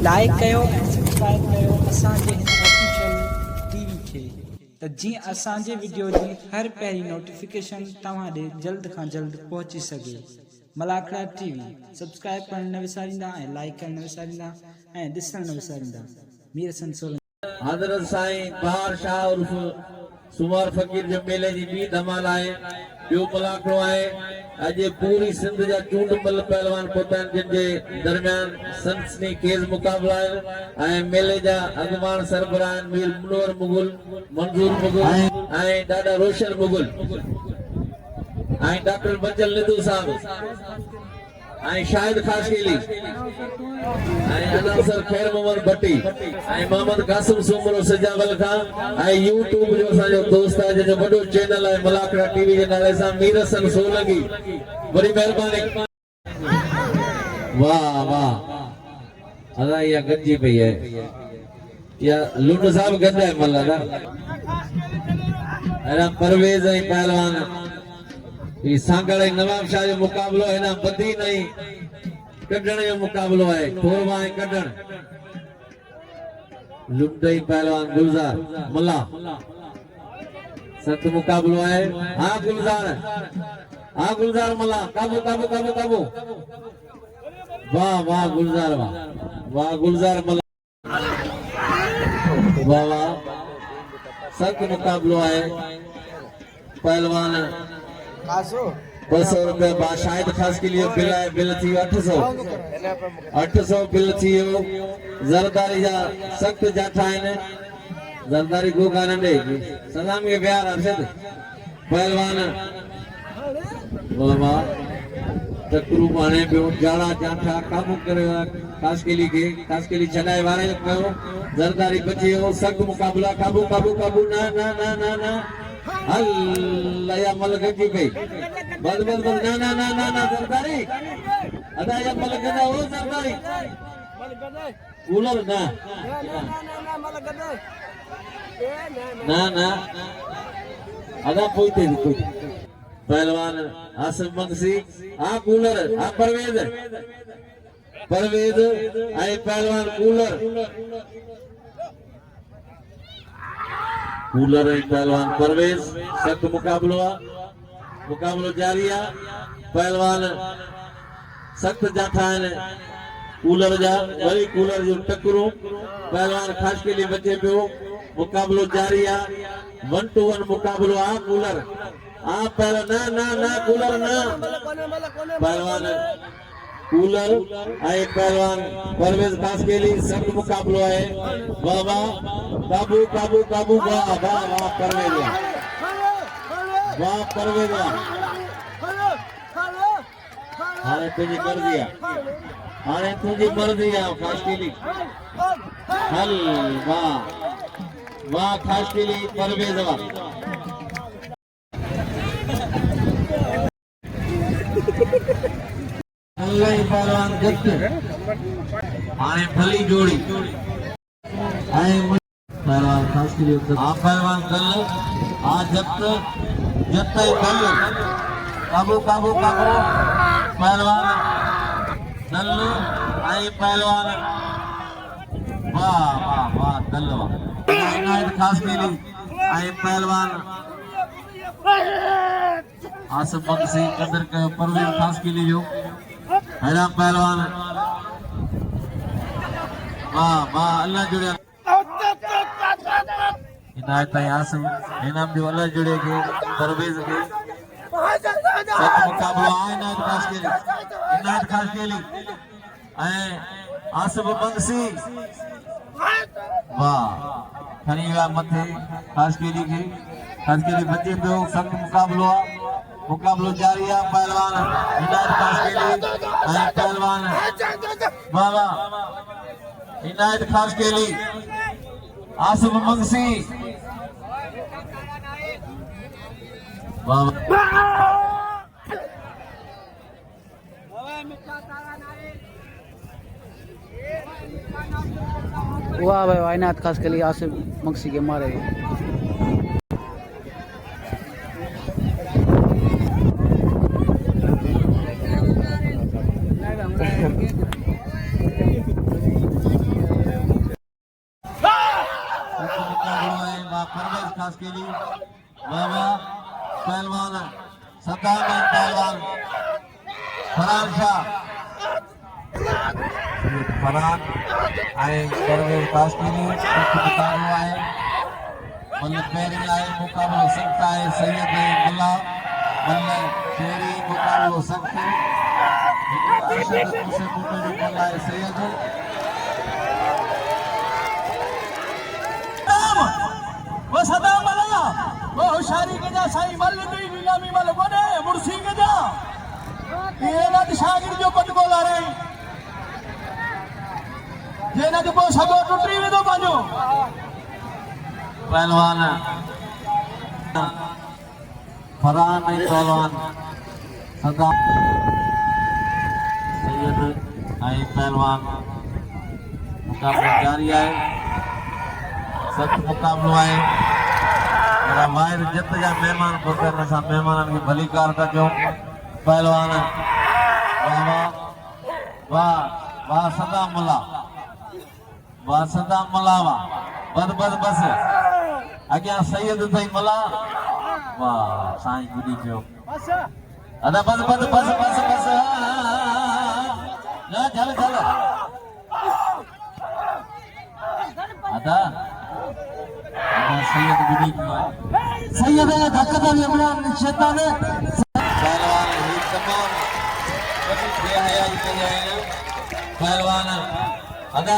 Like कयो ऐं subscribe कयो असांजे हिन ऑफिशियल टीवी खे त जीअं असांजे वीडियो जी हर पहिरीं नोटिफिकेशन तव्हां ॾे जल्द खां जल्द पहुची सघे। मलाखड़ा टीवी सब्सक्राइब करण न विसारींदा ऐं लाइक करण न विसारींदा ऐं ॾिसण न विसारींदा। मीर हसन सोलंकी हज़रत साईं बहार शाह उर्फ सुमार फकीर जो मेले जी ॿी धमाल आहे। ॿियो मलाखड़ो आहे अॼु पूरी सिंध जा चूंडमल पहलवान पहुता आहिनि जिन जे दरमियान सनसनी खेज़ मुक़ाबला आहे ऐं मेले जा अॻवान सरबराह आहिनि मीर मुनवर मुगल, मंजूर मुगल ऐं ॾाढा रोशन मुगल ऐं डॉक्टर बचल निधू साहब ऐं शाहिद खासकेली ऐं अनासर खैर मोहम्मद भट्टी ऐं मोहम्मद कासिम सूमरो सजावल खां ऐं यूट्यूब जो असांजो दोस्त आहे जंहिंजो वॾो चैनल आहे मलाखड़ा टीवी जे नाले सां मीर हसन सोलंकी। बड़ी महिरबानी। वाह वाह अदा इहा गंजी पई आहे या लुंड साहब गंदा आहे मल्ला अहिड़ा परवेज़ ऐं पहलवान सांगड़ नवाब शाह जो मुकाबलो है ना बदी नहीं कड्डण जो मुकाबलो है थोरवा ऐं कड्डण लुंडई पहलवान गुलजार मल्ला सख्त मुकाबलो है। हाँ गुलजार मल्ला काबू काबू काबू काबू वाह वाह गुलजार वाह गुलजार मल्ला वाह वाह सख्त मुकाबलो है। पहलवान 200 रुपया बाशाहिद खास के लिए बिल है बिल थी 800 बिल थी जरदारी जा सख्त जाठा आहिनि जरदारी को कान दे सलाम के प्यार अरशद पहलवान बाबा टकरू पाने पे जाड़ा जाठा काबू करे खास के लिए चलाए वारे कयो जरदारी बची हो सख्त मुकाबला काबू काबू काबू ना ना ना ना ना अल्लाह या मलक की पे बस बस बस ना ना ना ना ना जरदारी अदा या मलक ना हो जरदारी कूलर ना ना ना अदा पोइते पहलवान आसिफ मक्सी आ कूलर आ परवेज आई पहलवान कूलर ऐं पहलवान परवेज सख्त मुकाबलो जारी आहे। पहलवान सख्त जाठा आहिनि कूलर जा वरी कूलर जो टकरो पहलवान खास के लिए बचे पियो मुकाबलो जारी आहे। 1 to 1 मुकाबलो आहे कूलर आ पहलवान ना ना ना कूलर ना पहलवान कूलर आई पहलवान परवेज खास के लिए सख्त मुकाबलो है। वाह वाह काबू काबू काबू वाह वाह वाह परवेज हाणे तुझी मर्जी आहे खास के लिए हल वाह वाह खास के लिए परवेज वाह अल्लाह पहलवान जत हाणे भली जोड़ी पहलवान खास के लिए आप पहलवान कल आ जत कल काबू काबू काबू पहलवान नल्लू आई पहलवान वाह वाह वाह कल इनायत खास के लिए आई पहलवान आसिफ मक्सी कदर कयो परवेज खास के लिए जो हैरान पहलवान वाह वाह अल्लाह जुड़े इनायत ताई आसिम इनाम जो अल्लाह जुड़े के परवेज के सख्त मुकाबलो आहे इनायत खास के लिए ऐं आसिफ मक्सी वाह खणी विया मथे खास के लिए बचे पियो सख्त मुकाबलो आहे मुकाबलो जारी है। पहलवान इनायत खास के लिए पहलवान बाबा इनायत खास के लिए आसिफ मक्सी वाह भाई इनायत खास के लिए आसिफ मक्सी के मारे फरान शाह फरान आए परवेज काश्मीरी मुकाबलो आए मतलब पेरी आए मुकाबलो सख्त आए सैयद मुल्ला मतलब पेरी मुकाबलो सख्त अरशद मुसे पुटो जो मुल्ला है सैयद वो सदा मला वो होशियारी के जा साई मल दी नीलामी मल कोने मुर्सी के जा ये ना शागिर जो पट को ला रहे ये ना तो सगो टुटी में तो बाजो पहलवान फरहान नहीं पहलवान सदा सैयद आई पहलवान मुकाबला जारी है सख्त मुकाबलो है मेरा वाहिद जित जा मेहमान पुत्र असां मेहमाननि खे भली कार था कयूं पहलवान वाह वाह वाह वाह सदाम मुल्ला वाह सदाम मुल्ला वाह बस बस बस अॻियां सैयद अथई मुल्ला वाह साईं गुॾी पियो अदा बस बस बस बस बस ना चल चल अदा सैयद गुडी सैयद धक्का इमरान शैतान पहलवान ही तमाम बेहयाई के जाए पहलवान अदा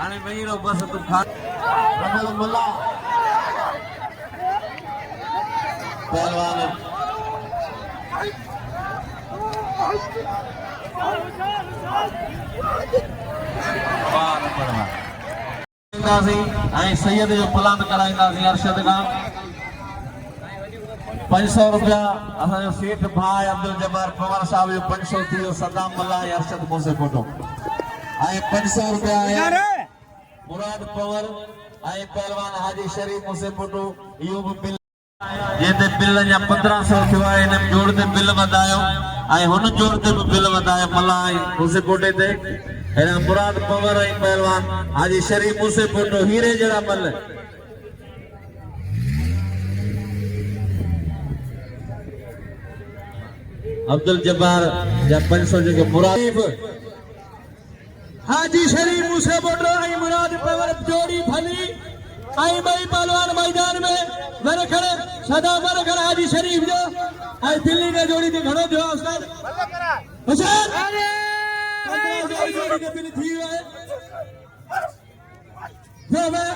आने वहीरो बस तू खा रजल मुल्ला पहलवान सैयद जो प्लान कराईंदासीं अरशद खां 500 रुपया असांजो सेठ भाई अब्दुल जब्बार पवार साहब जो 500 थियो सदाम मुल्ला ऐं अरशद मोसे फोटो ऐं 500 रुपया मुराद पवर ऐं पहलवान हाजी शरीफ मोसे फोटो इहो बि बिल जंहिंते बिल अञा 1500 थियो आहे हिन जोड़ ते बिल वधायो ऐं हुन जोड़ ते बि बिल वधायो मुल्ला ऐं मोसे फोटे ते हेरा मुराद पवर ऐं पहलवान हाजी शरीफ मुसे फोटो हीरे जड़ा मल अब्दुल जब्बार जा 500 जगह मुराद हाजी शरीफ मुसे फोटो आई मुराद पवर जोड़ी भली आई भाई पहलवान मैदान में मेरे खड़े सदा मेरे खड़े हाजी शरीफ जो आई दिल्ली में जोड़ी थी घणो थियो उस्ताद हुसैन जोड़ी के बिल थी है जो मैं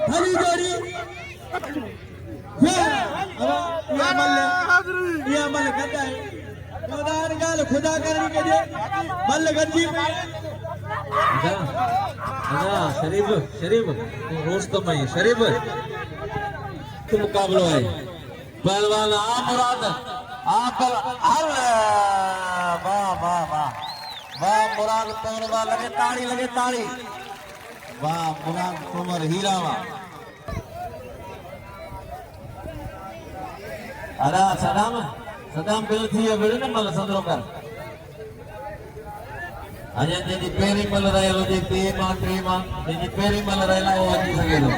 भली जोड़ी ये अमल करता है खुदार गाल खुदा करनी के लिए मल गंजी अदा शरीफ शरीफ रोस्तम है शरीफ तो मुकाबलो है पहलवान आ मुराद आ पर अल्लाह वाह वाह वाह वाह मुराद पवर वाह लगे ताड़ी वाह मुराद पवर हीरा वाह अदा सदाम बिल थी बिल न मल संदरो कर अजय जी पेरी मल रहेलो जी टे मां जी पेरी मल रहेला वो अची सके तो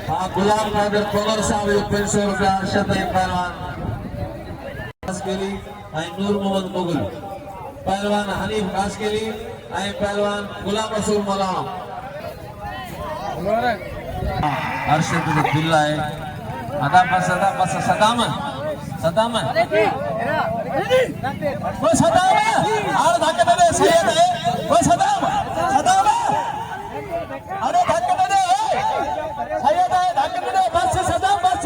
हां गुलाम नादर पवर साहब 500 रुपया अरशद पहलवान कासकेली ऐं नूर मोहम्मद मुगल पहलवान हनीफ कासकेली ऐं पहलवान गुलाम रसूल मौला अरशद जो दिल है अदा बस सदाम वो सदाम आर धक्के दे सैयद है वो सदाम अरे धक्के दे सैयद है धक्के दे बस सदाम बस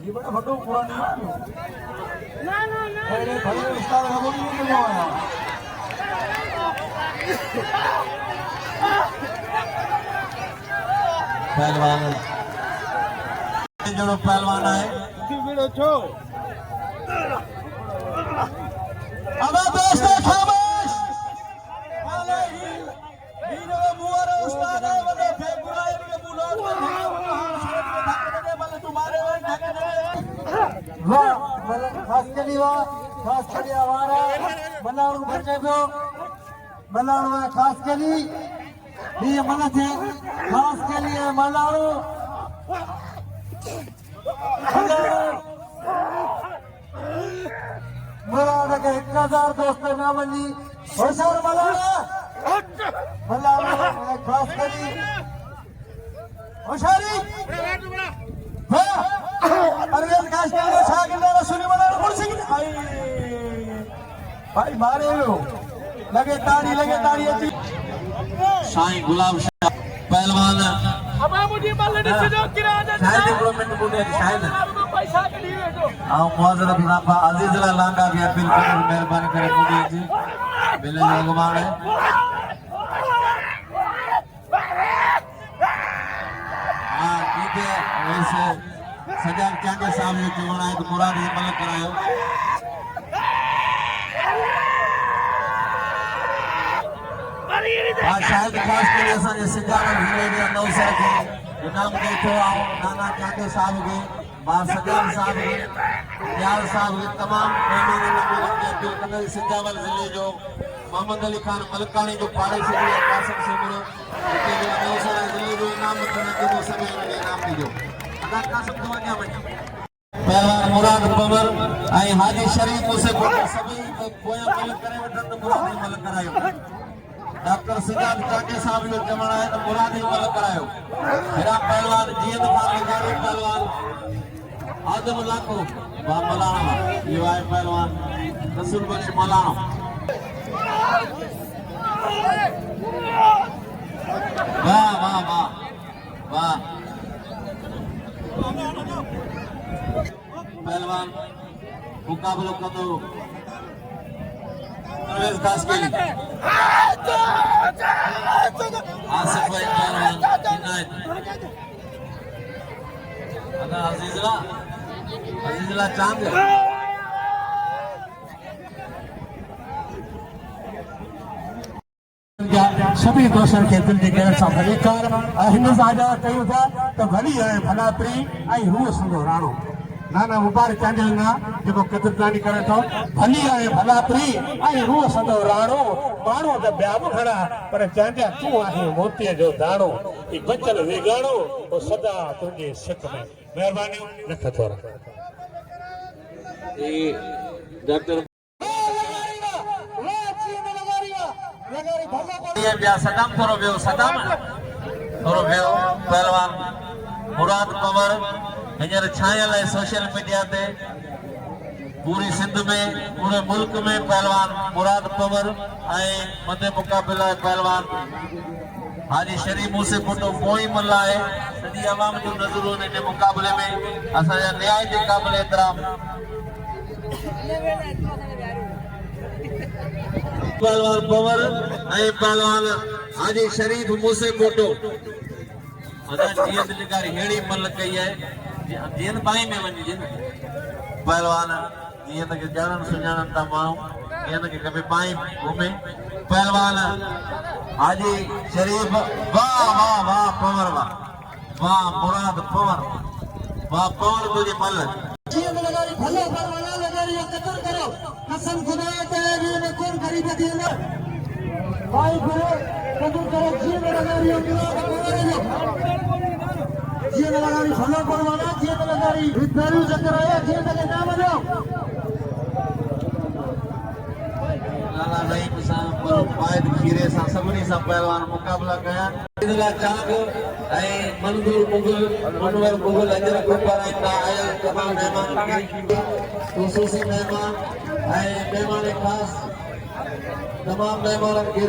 ये बड़ा फोटो पूरा नहीं ना अरे भाई उस्ताद का बोली नहीं हुआ पहलवान जो पहलवान है अब दोस्तों खामोश हीरो मुआरे उस्ताद है वो फेब्रुआरी के बुलाओ तुम्हारे वाह खास करी हमारा मनाणु बचे पियो मनाणु खास करी ये मन थे खास के लिए मनाणु नजर दोस्त ना वञी होशियार मलाना क्रॉस करी होशियारी परवेज काश के शागिर्द सुनी मलाना कुर्सी भाई मारे लगे ताड़ी अची साईं गुलाब शाह पहलवान शायद डेवलपमेंट बोले शायद मुआज़रत मुनाफा अजीज लांगा भी अपील कर मेहरबानी करे मोदी जी बिले लोगमान है हां ठीक है वैसे सजाद चांगे साहब ने चुना है तो मुराद अमल करायो शायद खास करे असांजे सिंगार ज़िले जे नौसर खे इनाम ॾिठो आहे नाना चांगे साहब खे बार सजाद साहब खे यार साहब खे तमामु महिमाननि खे अपील कंदे सिंगार ज़िले जो मोहम्मद अली खान मलकानी जो पाड़ेसी आहे कासिम सिमरो हिते जो नौसर ज़िले जो इनाम वठण जो समय इनाम ॾिजो अदा कासिम तो अॻियां वञो पहलवान मुराद पवर ऐं हाजी शरीफ मुसे सभई पोयां मल करे वठनि त मुराद मल करायो डॉक्टर सिद्धार्थ चाटे साहब जो चवण है तो मुरादी मल करायो मेरा पहलवान जीत खान गुजारी पहलवान आदम लाखो वा मलाना ये है पहलवान रसूल बख्श मलाना वाह वाह वाह वाह पहलवान मुकाबलो कदो परवेज खास के लिए आसिफ भाई पहलवान इनायत अदा अजीजला चांद सभी दोस्तों के दिल के गैर सां भलीकार हिन साजा कयूं था तो भली है भलापरी ऐं रूह संदो राणो नाना मुबारक चांडल ना जेको कदरदानी करे थो भली आहे भलापरी ऐं रूह संदो राणो माण्हू त ॿिया बि खड़ा पर चांडिया तूं आहे मोतीअ जो दाणो ई बचल वेगाणो पोइ सदा तुंहिंजे सिक में महिरबानी लख थोरा डॉक्टर ये बिया सदाम थोरो वियो सदाम थोरो वियो पहलवान मुराद पवर हींअर छायल है सोशल मीडिया ते पूरी सिंध में पूरे मुल्क में पहलवान मुराद पवर ऐं मथे मुक़ाबिला पहलवान हाजी शरीफ मूसे फोटो पोई मल्ला है सॼी आवाम जो नज़रो इन मुक़ाबले में असांजा निहायती क़ाबिल एतिराम पहलवान पवर ऐं पहलवान हाजी शरीफ मूसे फोटो अदा जीअं लिकारी हेड़ी मल कई है जीअं बाई में वञिजे न पहलवान जीअं त ॼाणनि सुञाणनि था माण्हू जीअं त कभी बाई घुमे पहलवान हाजी शरीफ वाह वाह वाह पवर वाह वाह मुराद पवर वाह पवर तुझे मल जीअं लगाई भलो परवाना लगाई कदर करो कसम खुदा ते भी में कौन गरीब देंदा भाई गुरु कदर करो जीअं लगाई जीअं लगाई भलो परवाना जीअं लगाई पैरू चक्कर आया जीअं लगे नाम लो नाना रहीम साहब पर वाहिद खीरे सा सभनी सा पहलवान मुकाबला कया इदला चांग ऐं मंजूर मुगल मनवर मुगल अजर कुपर ऐं आयल तमाम मेहमान खसूसी मेहमान ऐं मेहमान खास तमाम मेहमान के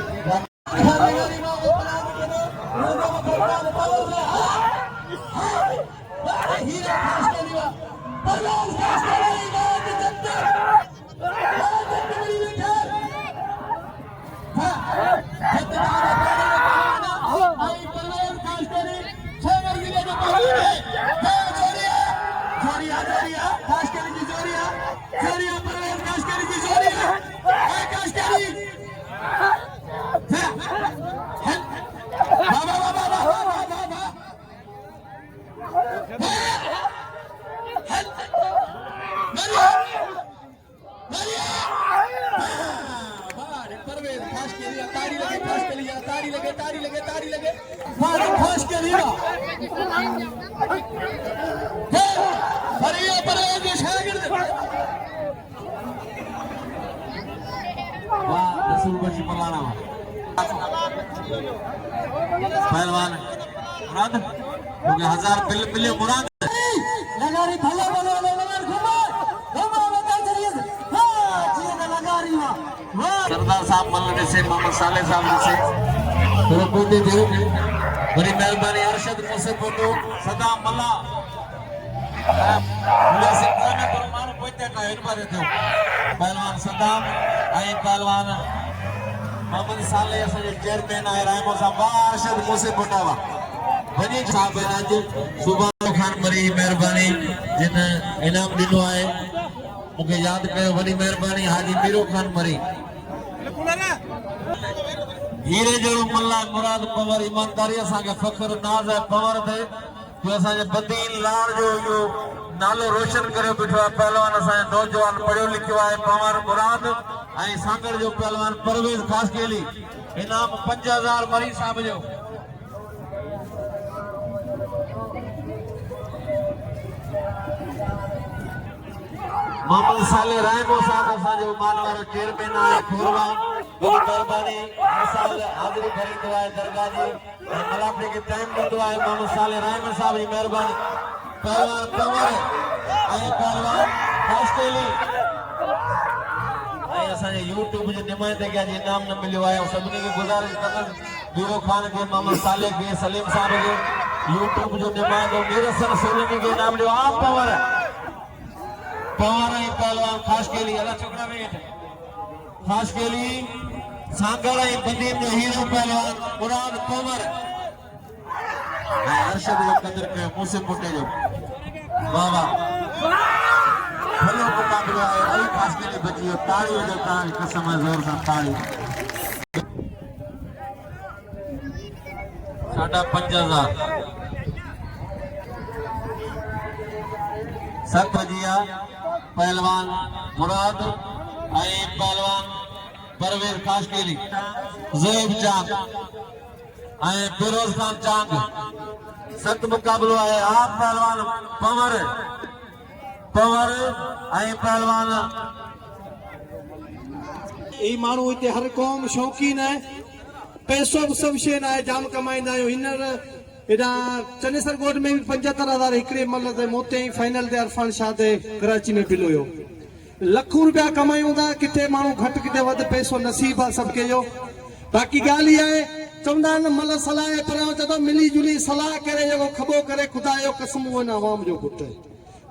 रसूल बख्शी मौलाना पहलवान मुराद हो गया 1000 मिले मुराद लगारी भले भले लगार घुमा घुमा बता चलिए हां जी लगारी वाह सरदार साहब मल्ल से मोहम्मद साले साहब से थोड़ा बोलते थे बड़ी मेहरबानी अरशद मुझसे फोटो सदा मल्ला मुझे सिंह में परमाणु पोते का इन पर थे पहलवान सदाम आई पहलवान मोहम्मद साले से चेयरमैन आए रायमो साहब अरशद मुझसे फोटावा बनी साहब आज सुभान खान मरी मेहरबानी जिन इनाम दिनो आए मुझे याद कयो बड़ी मेहरबानी हाजी मीरो खान मरी हीरे जड़ो मल्ला मुराद पवर ईमानदारी असांखे फख्र नाज़ है पवर थे जो असांजे बदीन लाल जो यो नालो रोशन करे बिठो है पहलवान असांजे नौजवान पढ़ियो लिखियो है पवर मुराद ऐं सांगड़ जो पहलवान परवेज खास केली इनाम 5000 मरी साहब जो मोहम्मद साले रायमो साहब असांजो मानवारो चेयरमैन आहे खोरवा बड़ी मेहरबानी साल हाज़िरी भरींदो आहे दरगाह जी ऐं मलाफे खे टाइम ॾींदो आहे मोहम्मद साले रायमो साहब जी मेहरबानी पहलवान पवर ऐं पहलवान ऑस्ट्रेली ऐं असांजे यूट्यूब जे नुमाइंदगी जी इनाम न मिलियो आहे सभिनी खे गुज़ारिश कंदुसि बीरो खान खे मोहम्मद साले खे सलीम साहब खे यूट्यूब जो नुमाइंदो मीरसन सोलनी खे इनाम ॾियो आहे पवर पवार पहलवान खास के लिए अल्लाह छोकरा वेठ खास के लिए सांगड़ बदीन जो हीरो पहलवान मुराद पवर अरशद जो कदर के मुझसे पुटे जो वाह भलो मुकाबला है अली खास के लिए बची ताड़ी जो ताड़ी कसम है जोर से ताड़ी 5000 सत बजिया पहलवान मुराद आई पहलवान परवेज काशकेली ज़ैब चांद आई फिरोज खान चांद सत मुकाबलो है आप पहलवान पवर पवर आई पहलवान ई मानू इते हर कौम शौकीन है पैसो सब शे ना है जाम कमाइंदा आयो हिनर एडा चनेसर गोड में भी 75000 एकड़े मतलब मोते ही फाइनल दे अरफान शाह दे कराची में बिलोयो लाखों रुपया कमायूंदा किथे मानू घट किथे वध पैसो नसीब आ सबके जो बाकी गाली है चंदा न मल सलाह पर जदो मिली जुली सलाह करे जो खबो करे खुदा जो कसम वो ना आवाम जो पुट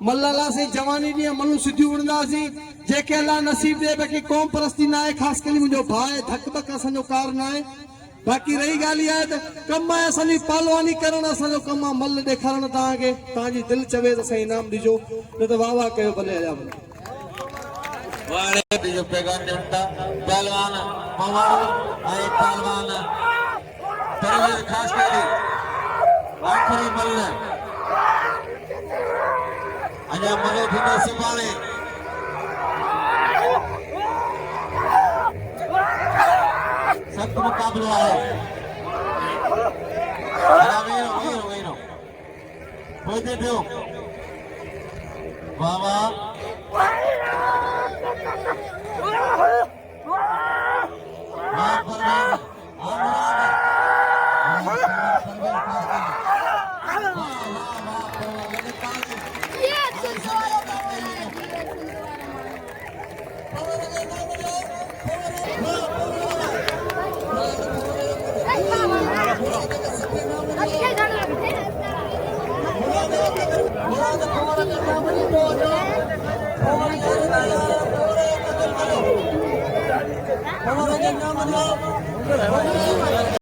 मल्ला से जवानी दी मनु सिद्धि उड़दा सी जेके अल्लाह नसीब दे बाकी कौम परस्ती ना है खास कली मुजो भाई धक बक असो कार ना है बाकी रही गाली है तो कम है असली पहलवानी करण असो कम मल देखारण ताके ताजी दिल चवे तो सही इनाम दीजो न तो वाह वाह कयो भले आजा वाले जो पैगाम देता पहलवान पवार आई पहलवान परवेज खास केली आखिरी मल अजा मलो थींदो सुभाणे सख्त मुकाबलो है वीरो होते थे वाह वाह Vamos a